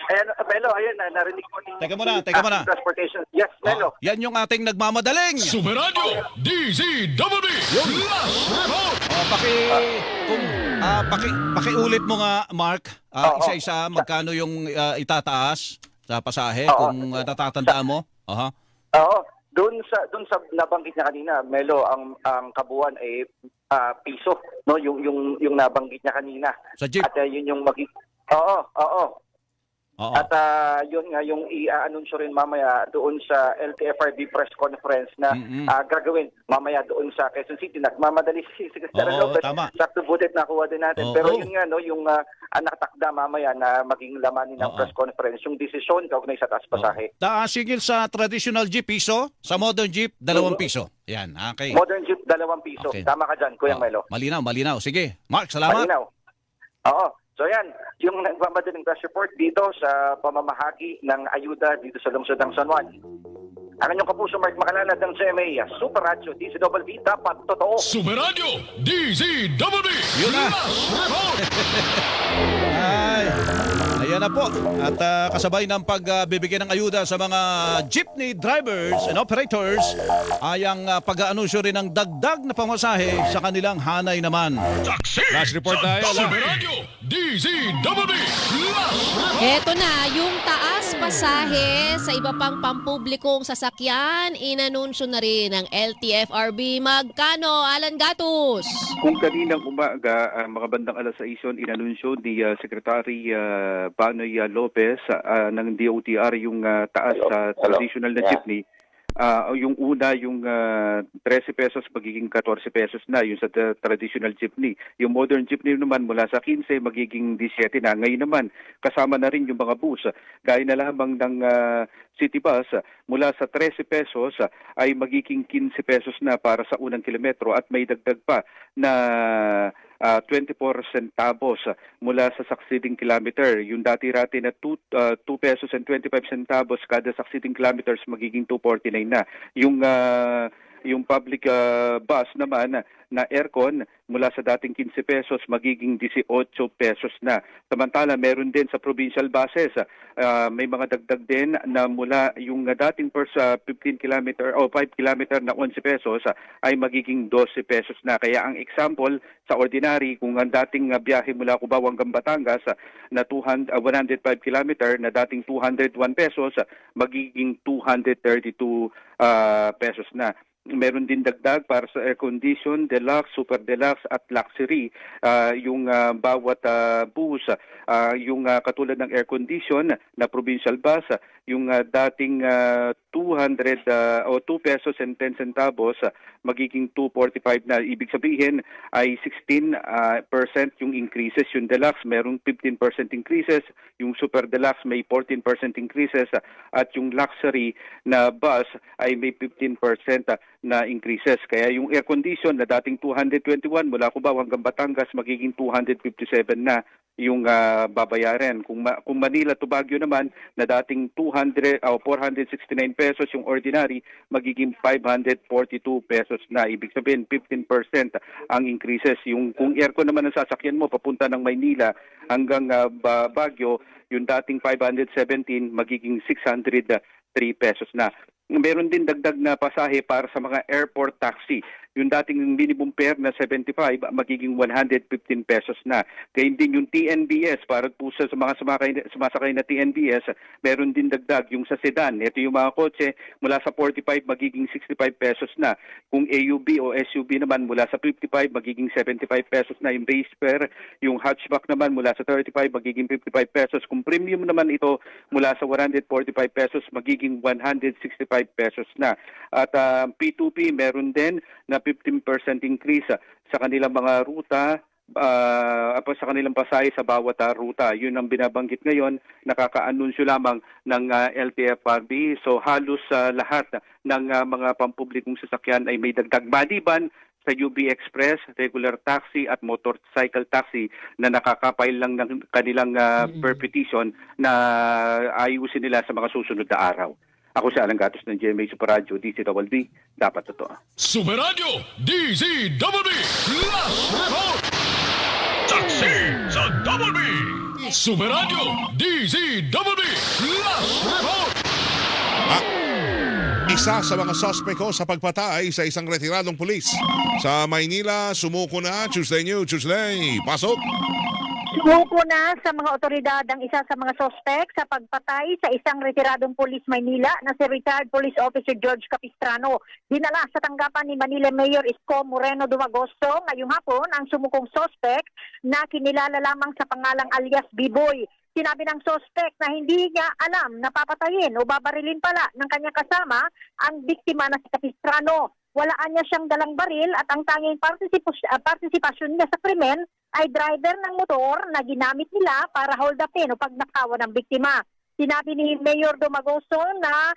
Ayan, Melo, ayan, narinig ko ni... Teka muna. Transportation. Yes, Melo. Yan yung ating nagmamadaling. Sumeradyo DZWB Last Report. Pakiulit mo nga, Mark, Oo. isa-isa magkano yung itataas sa pasahe Oo. kung natatandaan mo? Aha. Oo. Doon sa nabanggit niya kanina, Melo, ang kabuuan ay piso, no? Yung nabanggit niya kanina. Sa jeep? At yun yung Oo. Oo. At yun nga yung i-anunsyo rin mamaya doon sa LTFRB press conference na gagawin mamaya doon sa Quezon City. Nagmamadali si Secretary Oo, Lopez. tama. Sakto butit nakuha din natin. Oo. Pero yun nga, no, yung nakatakda mamaya na maging laman ng press conference, yung desisyon kaugnay sa taas pasahe. Sigil sa traditional jeep, piso. Sa modern jeep, 2 piso. Yan, okay. Modern Jeep, 2 piso. Okay. Tama ka dyan, Kuya Melo. Malinaw. Sige. Mark, salamat. Malinaw. Oo. So yan, yung nagmamadaling press report dito sa pamamahagi ng ayuda dito sa lungsod ng San Juan. Ang inyong kapuso, Mark Makalalad ng CMA, Super Radio, DZWB, dapat totoo. Sumeradyo DZWB Yun na. Last Report. Ay, ayan na po. At kasabay ng pagbibigay ng ayuda sa mga jeepney drivers and operators ay ang pag-aanunsyo rin ng dagdag na pamasahe sa kanilang hanay naman. Taxi Last report sa tayo. Sumeradyo DZWB Last Report. Eto na, yung taas pasahe sa iba pang pampublikong sasakyan, inanunsyo na rin ng LTFRB. Magkano, Alan Gatus? Kung kaninang umaga, mga bandang alas 6 yun, inanunsyo ni Secretary Banoy Lopez ng DOTR yung taas sa traditional na jeepney. Yung una, yung 13 pesos magiging 14 pesos na yung sa traditional jeepney. Yung modern jeepney naman mula sa 15 magiging 17 na. Ngayon naman, kasama na rin yung mga bus. Gaya na lamang ng city bus, mula sa 13 pesos ay magiging 15 pesos na para sa unang kilometro at may dagdag pa na 24 centavos mula sa succeeding kilometer. Yung dati-rati na 2 pesos and 25 centavos kada succeeding kilometers magiging 2.49 na. Yung public bus naman na aircon mula sa dating 15 pesos magiging 18 pesos na. Samantala, meron din sa provincial buses, may mga dagdag din na mula yung dating per 15 kilometer o 5 kilometer na 11 pesos ay magiging 12 pesos na. Kaya ang example sa ordinary, kung ang dating biyahe mula Cubao hanggang Batangas na 105 kilometer na dating 201 pesos, magiging 232 pesos na. Meron din dagdag para sa air condition, deluxe, super deluxe at luxury. Yung bawat bus, yung katulad ng air condition na provincial bus, yung dating 200 o 2 pesos and 10 centavos magiging 2.45 na. Ibig sabihin ay 16% yung increases. Yung deluxe merong 15% increases, yung super deluxe may 14% increases at yung luxury na bus ay may 15% na increases. Kaya yung air condition na dating 221 mula Cubao hanggang Batangas magiging 257 na yung babayaran. Kung Manila to Baguio naman na dating 469 pesos yung ordinary, magiging 542 pesos na. Ibig sabihin 15% ang increases. Yung kung aircon naman ang sasakyan mo papunta ng Maynila hanggang Baguio, yung dating 517 magiging 603 pesos na. Meron din dagdag na pasahe para sa mga airport taxi. Yung dating minimum fare na 75 magiging 115 pesos na. Gayun din yung TNBS para po sa mga sumasakay na TNBS, meron din dagdag yung sa sedan. Ito yung mga kotse mula sa 45 magiging 65 pesos na. Kung AUV o SUV naman mula sa 55 magiging 75 pesos na yung base fare. Yung hatchback naman mula sa 35 magiging 55 pesos. Kung premium naman ito mula sa 145 pesos magiging 165 pesos na. At P2P meron din na 15% increase sa kanilang mga ruta, sa kanilang pasahe sa bawat ruta. Yun ang binabanggit ngayon, nakaka-anunsyo lamang ng LTFRB. So halos lahat ng mga pampublikong sasakyan ay may dagdag maliban sa UB Express, regular taxi at motorcycle taxi na nakakapail lang ng kanilang per petition na ayusin nila sa mga susunod na araw. Ako si Alan Gatos ng GMA Super Radio, DZWB, dapat totoo. Sumeradyo DZWB Last Report. Taxi sa WB Super Radio, DZBB, Last Report! Isa sa mga suspect sa pagpatay sa isang retiradong pulis. Sa Maynila, sumuko na. Tuesday New Tuesday. Pasok! Sumuko na sa mga otoridad ang isa sa mga sospek sa pagpatay sa isang retiradong pulis Maynila na si retired Police Officer George Capistrano. Dinala sa tanggapan ni Manila Mayor Isko Moreno Dumagoso ngayong hapon ang sumukong sospek na kinilala lamang sa pangalang alias B-Boy. Sinabi ng sospek na hindi niya alam na papatayin o babarilin pala ng kanyang kasama ang biktima na si Capistrano. Walaan niya siyang dalang baril at ang tanging partisipasyon niya sa krimen ay driver ng motor na ginamit nila para hold upin o pagnakawan ng biktima. Sinabi ni Mayor Dumagoso na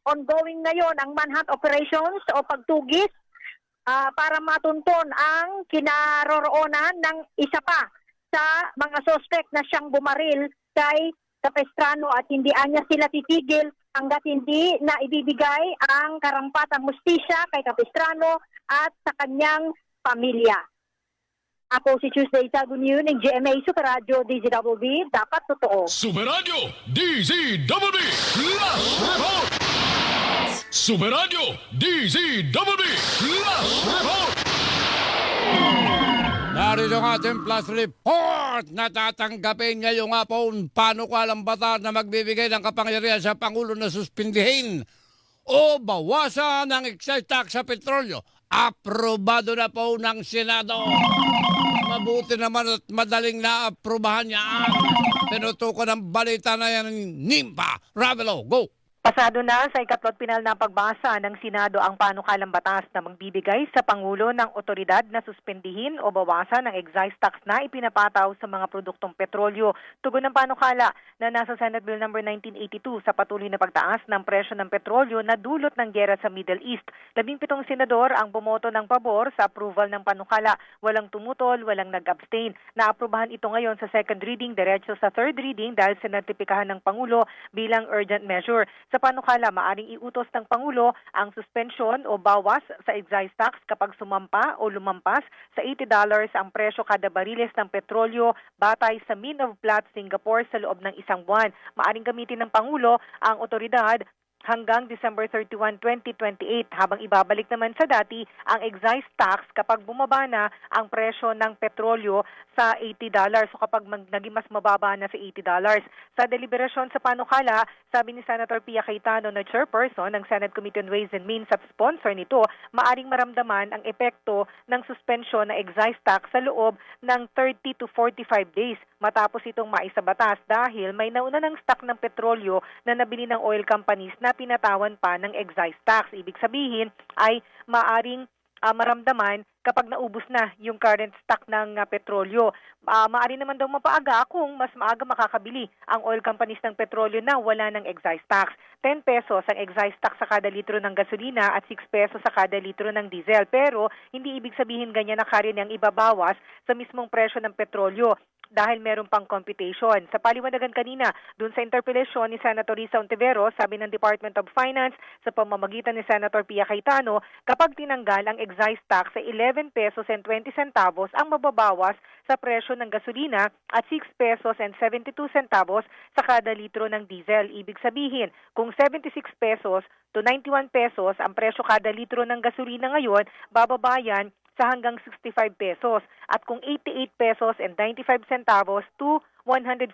ongoing ngayon ang manhunt operations o pagtugis para matunton ang kinaroroonan ng isa pa sa mga suspect na siyang bumaril kay Capistrano at hindi anya sila titigil hanggat hindi na ibibigay ang karampatang hustisya kay Capistrano at sa kanyang pamilya. Ako si Tuesday Tagunyo ng GMA Super Radio DZBB, dapat totoo. Super Radio, DZBB, Last Report! Super Radio, DZBB, Last Report! Narito ang ating plus report na tatanggapin ngayong hapon panukalang batas na magbibigay ng kapangyarihan sa Pangulo na suspindihin o bawasan ng excise tax sa petrolyo. Aprobado na po ng Senado. Mabuti naman at madaling naaprubahan niya ang tinutukan ng balita na yan ng NIMPA. Ravelo, go! Pasado na sa ikatlot pinal na pagbasa ng Senado ang panukalang batas na magbibigay sa Pangulo ng otoridad na suspendihin o bawasan ng excise tax na ipinapataw sa mga produktong petrolyo. Tugon ng panukala na nasa Senate Bill No. 1982 sa patuloy na pagtaas ng presyo ng petrolyo na dulot ng giyera sa Middle East. 17 senador ang bumoto ng pabor sa approval ng panukala. Walang tumutol, walang nag-abstain. Naaprubahan ito ngayon sa second reading, diretso sa third reading dahil sinertipikahan ng Pangulo bilang urgent measure. Sa panukala, maaring iutos ng Pangulo ang suspension o bawas sa excise tax kapag sumampa o lumampas sa $80 ang presyo kada bariles ng petrolyo batay sa Mean of Platts, Singapore sa loob ng isang buwan. Maaring gamitin ng Pangulo ang otoridad hanggang December 31, 2028 habang ibabalik naman sa dati ang excise tax kapag bumaba na ang presyo ng petrolyo sa $80 o kapag naging mas mababa na sa $80. Sa deliberasyon sa panukala, sabi ni Senator Pia Cayetano na chairperson ng Senate Committee on Ways and Means at sponsor nito, maaring maramdaman ang epekto ng suspension ng excise tax sa loob ng 30 to 45 days matapos itong maisabatas dahil may nauna ng stock ng petrolyo na nabili ng oil companies na pinatawan pa ng excise tax. Ibig sabihin ay maaring maramdaman kapag naubos na yung current stock ng petrolyo. Maaari naman daw mapaaga kung mas maaga makakabili ang oil companies ng petrolyo na wala ng excise tax. 10 pesos ang excise tax sa kada litro ng gasolina at 6 pesos sa kada litro ng diesel. Pero hindi ibig sabihin ganyan na kaya niyang ibabawas sa mismong presyo ng petrolyo dahil meron pang computation. Sa paliwanagan kanina, dun sa interpelasyon ni Senator Risa Ontiveros, sabi ng Department of Finance sa pamamagitan ni Senator Pia Cayetano, kapag tinanggal ang excise tax sa 11 pesos and 20 centavos ang mababawas sa presyo ng gasolina at 6 pesos and 72 centavos sa kada litro ng diesel. Ibig sabihin, kung 76 pesos to 91 pesos ang presyo kada litro ng gasolina ngayon, bababayan sa hanggang 65 pesos. At kung 88 pesos and 95 centavos to 114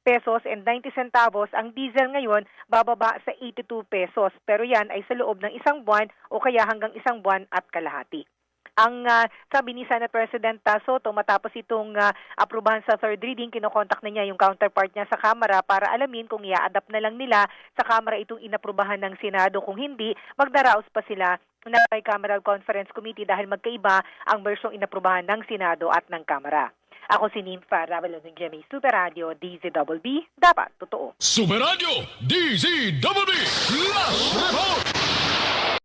pesos and 90 centavos ang diesel ngayon, bababa sa 82 pesos. Pero yan ay sa loob ng isang buwan o kaya hanggang isang buwan at kalahati. Ang sabi ni Senate President Soto matapos itong aprubahan sa third reading, kinokontak na niya yung counterpart niya sa Kamara para alamin kung i-adapt na lang nila sa Kamara itong inaprubahan ng Senado. Kung hindi, magdaraos pa sila ng Bicameral Conference Committee dahil magkaiba ang bersyong inaprubahan ng Senado at ng Kamara. Ako si Nympha Ravelo ng GMA Super Radio DZBB, dapat totoo. Super Radio, DZBB, Last Report!